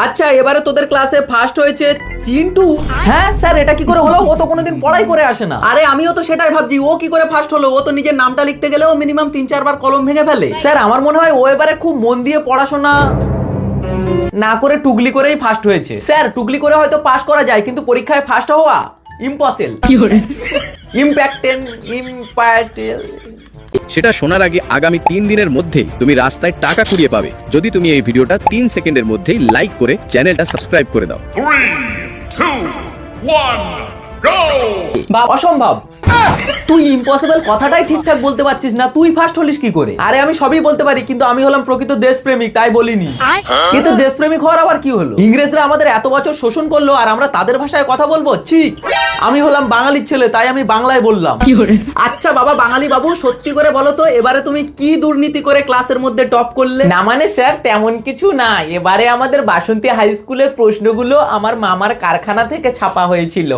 আচ্ছা এবারে তোদের ক্লাসে ফার্স্ট হয়েছে চিন্টু। হ্যাঁ স্যার, এটা কি করে হলো? ও তো কোনোদিন পড়াই করে আসে না। আরে আমিও তো সেটাই ভাবছি, ও কি করে ফার্স্ট হলো? ও তো নিজের নামটা লিখতে গেলেও মিনিমাম 3-4 বার কলম ভেঙে ফেলে। স্যার আমার মনে হয় ও এবারে খুব মন দিয়ে পড়াশোনা না করে টুগলি করেই ফার্স্ট হয়েছে। স্যার টুকলি করে হয়তো পাস করা যায়, কিন্তু পরীক্ষায় ফার্স্ট হওয়া ইম্পসিবল। ইম্প্যাক্টেন ইম্প্যাক্টেল। সেটা শোনার আগে আগামী 3 দিনের মধ্যেই তুমি রাস্তায় টাকা কুড়িয়ে পাবে যদি তুমি এই ভিডিওটা 3 সেকেন্ডের মধ্যেই লাইক করে চ্যানেলটা সাবস্ক্রাইব করে দাও। 3, 2, 1, go! বাবা অসম্ভব, তুই ইম্পসিবল কথাটাই ঠিকঠাক বলতে পারছিস না, তুই ফার্স্ট হলিস কি করে? আরে আমি সবই বলতে পারি, কিন্তু আমি হলাম প্রকৃত দেশপ্রেমিক, তাই বলিনি। কিন্তু দেশপ্রেমিক হওয়ার আবার কি হলো? ইংরেজরা আমাদের এত বছর শোষণ করলো আর আমরা তাদের ভাষায় কথা বলবো? ঠিক, আমি হলাম বাঙালির ছেলে, তাই আমি বাংলায় বললাম। আচ্ছা বাবা বাঙালি বাবু, সত্যি করে বলো তো এবারে তুমি কি দুর্নীতি করে ক্লাসের মধ্যে টপ করলে? না মানে স্যার তেমন কিছু না, এবারে আমাদের বাসন্তী হাই স্কুলের প্রশ্নগুলো আমার মামার কারখানা থেকে ছাপা হয়েছিল।